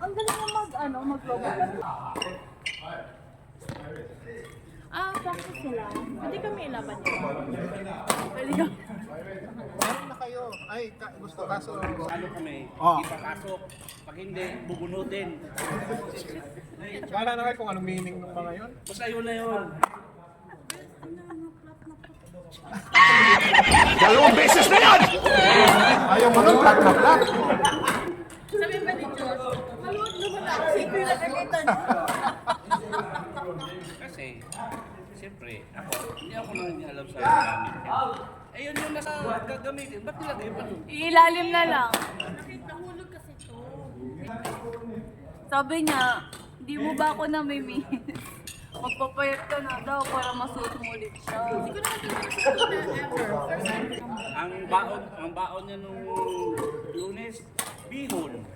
ang galing mo mag-vlog. Practice sila. Hindi kami ilaban nila. Meron na kayo. Ay, gusto kaso. Ano kami? Ipapasok. Pag hindi, bubunutin. Wala na kayo kung anong meaning ng mga yun? Basta yun na yun. Dalawang beses na yan! Ayaw mo nang plug na plug. Sabi ba ni Diyos, maluwag naman ako. Sige na kalitan. Kasi, siyempre, hindi ako nangyayalap sa gamit niya. Eh yun yung nasa gagamitin. Ba't nilagay pa doon? Ilalim na lang. Nahulog kasi to. Sabi niya, di mo ba ako namimiss? Magpapayat ka na daw para masuot mo ulit siya. Hindi ko naman Ang baon niya nung Lunes, bihon.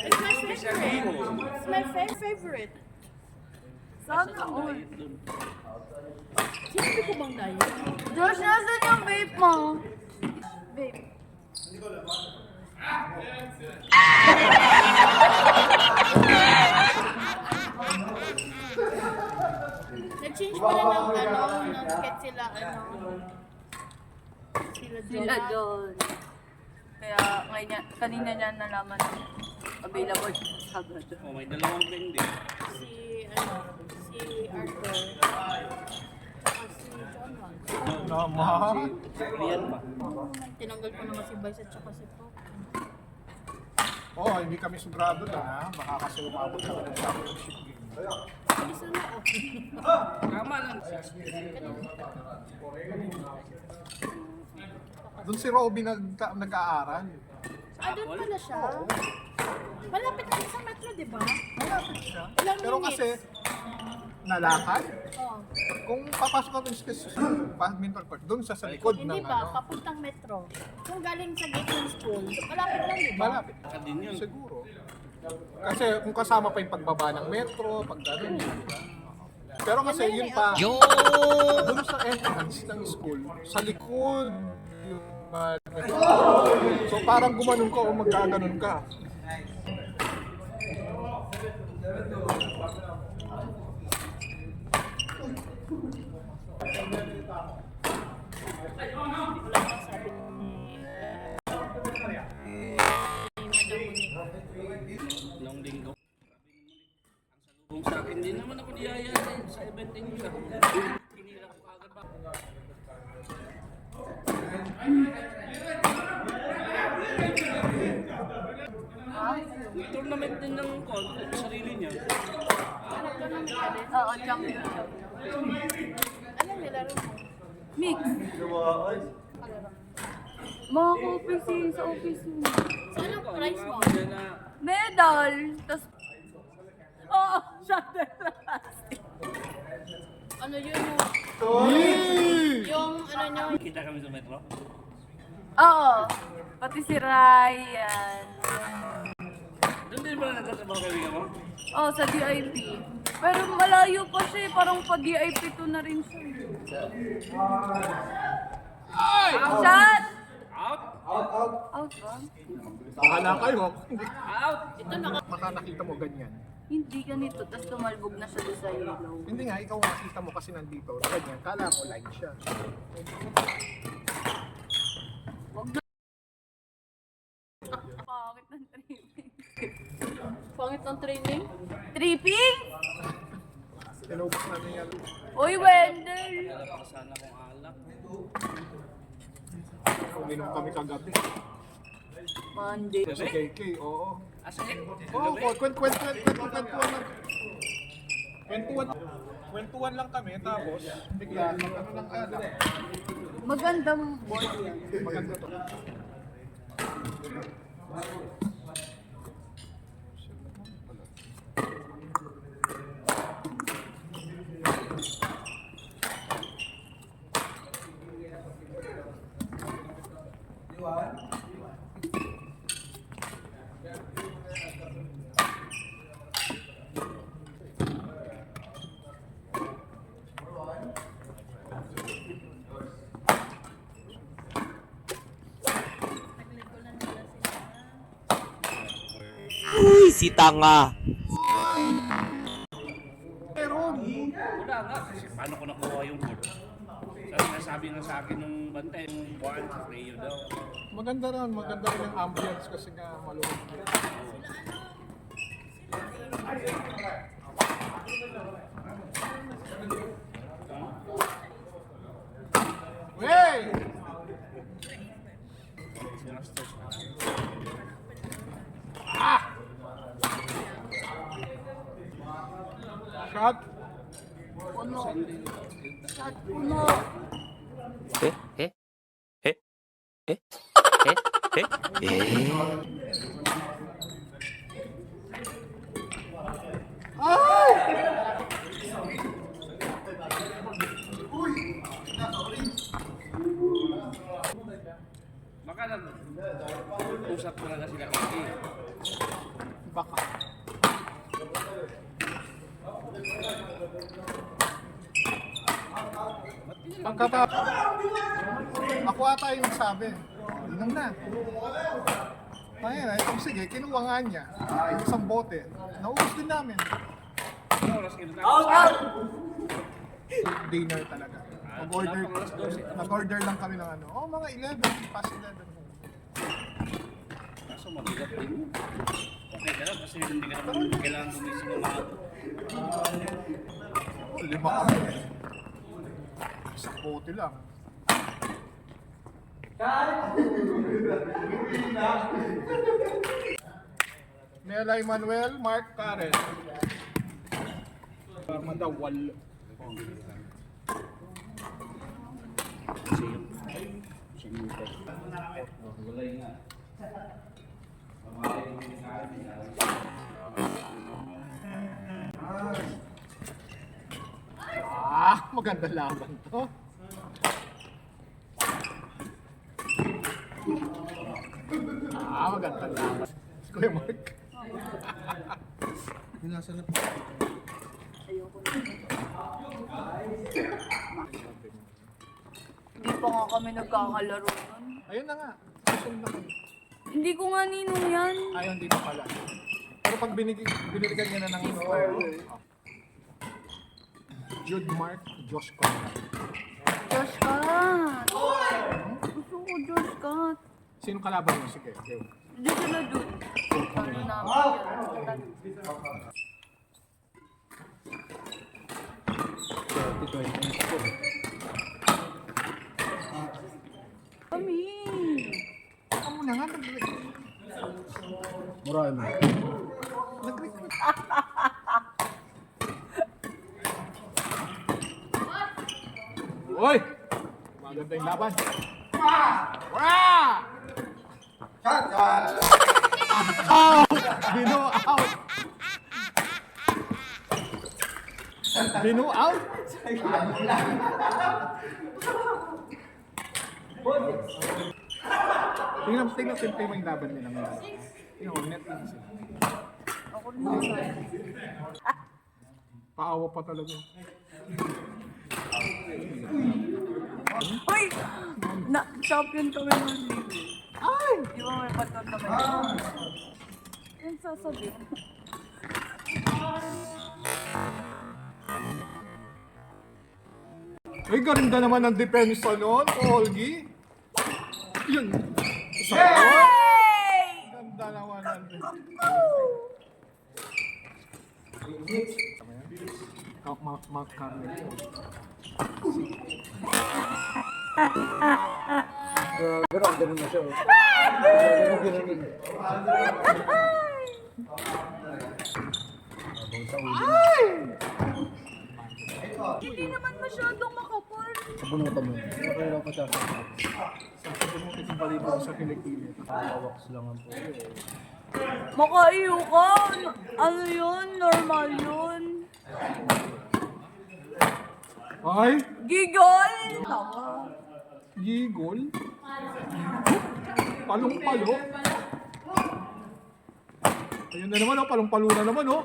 It's my Special favorite. bihon. It's my favorite. Sana all. Sinabi ko bang diet? Josh, nasan yung vape mo? Vape. Nag-change pala ng sketch sila, sila John. Kaya ngayon, kanina niya nalaman na available sa Sabado. Oh, may dalawang pen din. Si Arthur. Saka si John Juan. Naman. Riyan pa. Tinanggal ko naman si Vice at saka si Pop. Hindi kami sigurado na ha. Baka kasi umabot na ng championship game. Isa na ako. Tama lang. Doon si Robby nag-aaral. Doon pala siya. Malapit lang sa metro, di ba? Malapit siya. Ilang Pero minutes? kasi, nalakad. Oo. Kung papasok ka dun sa badminton court, doon sa likod Hindi ng ba? Papuntang metro. Kung galing sa gate ng school, malapit lang, di ba? Malapit. Saka din yun. Siguro. Kasi kung kasama pa yung pagbaba ng metro, pag gano'n, di ba? Pero kasi yun pa, doon sa entrance ng school, sa likod, yung metro. So parang gumanon ka o magkaganon ka. Nung linggo. Ang salubong sa akin, hindi naman ako niyaya sa event ninyo. Kinila ko agad ba? May tournament din ng sarili niya. Oo, championship. Anong nilaro mo? Mix. Mga ka-OPC sa office mo. So, anong prize mo? Yan na, Medal. Tapos, shot and plastic. Ano yun yung ano nyo? kita kami sa metro. Oo. Pati si Ryan. Doon din ba nagtatrabaho kayo mo? Oo, sa DIP. Pero malayo pa siya eh. Parang pa DIP 2 na rin siya. Shot! Out! Out ba? Bahala kayo. Out! Ito Baka nakita mo ganyan. Hindi ganito, tapos tumalbog na siya doon sa yellow. Hindi nga, ikaw makita mo kasi nandito. Ganyan, kala mo line siya. Wag na. Pangit ng tripping. Pangit ng training? Tripping? Tinubos namin yan. Uy, Wendell! Nalala ko sana kung alak. Uminom kami kagabi. Monday. Sa KK, oo. Asa eh? Oo, kwentuhan lang kami, tapos bigla, ano lang alak. Magandang boy. Maganda to. si tanga. Meron. Wala nga, kasi paano ko nakuha yung gold? Kasi nasabi nga sa akin nung bantay, yung buwan, Rio daw. Maganda rin yung ambience kasi nga maluwag. Hey! Ah! Shot! Shot puno. Eh? Eh? Eh? Eh? Eh? Eh? Baka nag-usap talaga sila kaki. Baka. Pagkatapos, ako ata yung nagsabi, inom na. Ayun na, sige, kinuha nga niya. Isang bote. Naubos din namin. Ano oras kinatapos? Dinner talaga. Nag-order lang kami ng ano. Oh, mga 11, past 11. Kaso mabigat din yun. Okay ka lang kasi hindi ka naman kailangan gumising ng mga Oh, 5 kami. Isang bote lang. Mela Emmanuel, Mark Karen. Madawal. Maganda laban to. Maganda laban. Kuya Mark. Nasa na po. Hindi pa nga kami nagkakalaro nun. Ayun na nga. Susunod na kami. Hindi ko nga ninong yan. Ayun, dito pala. Pero pag biniligan niya na ng Jude Mark, Josh Conrad. Josh Cat. Gusto ko Josh Cat. Sino kalaban mo? Sige, go. Dito na dun. Ano namin yan. Kami. Ako na nga, nag-recruit. Nag-recruit. Hoy! Maganda yung laban. Wow! Out! Bino out! Bino out? Tingnan simple mo yung laban nila ngayon. Tingnan mo, net lang sila. Ako rin. Paawa pa talaga. Hoy! Champion kami ng league. Ay! Di ba may patot na kayo? Yan sasabihin. Ay, ganda naman ang depensa nun, Olgie. Yun. Isa pa. Hey! Ganda naman ang Mark Carmen. Hindi naman masyadong makapal. Sasabunutin yung balibang sa kilikili. Makaiyo ka. Ano yun? Normal yun. Ay! Gigol! Tawa. Gigol? Palong-palo? Ayun na naman, oh. Palong-palo na naman, oh.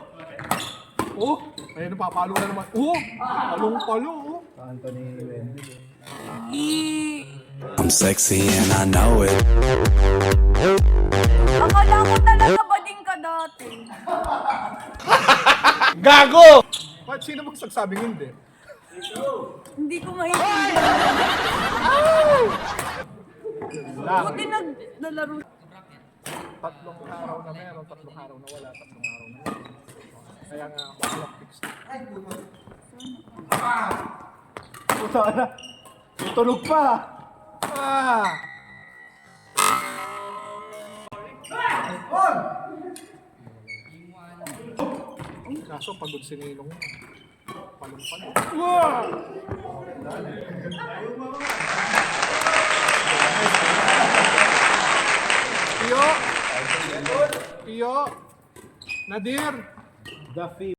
Oh! Ayun, napapalo na naman. Oh! Palong-palo, oh. I'm sexy and I know it. Akala ko talaga bading ka dati. Gago! Bakit sino magsasabing hindi? Hindi ko maintindihan. Lang. Buti naglalaro. Tatlong araw na meron, tatlong araw na wala, tatlong araw na meron. Kaya nga, clock fixed. Puta na. Tutulog pa. Ah! Kaso pagod si Ninong. Palong-palong. Pio! Pio! Nadir! Duffy.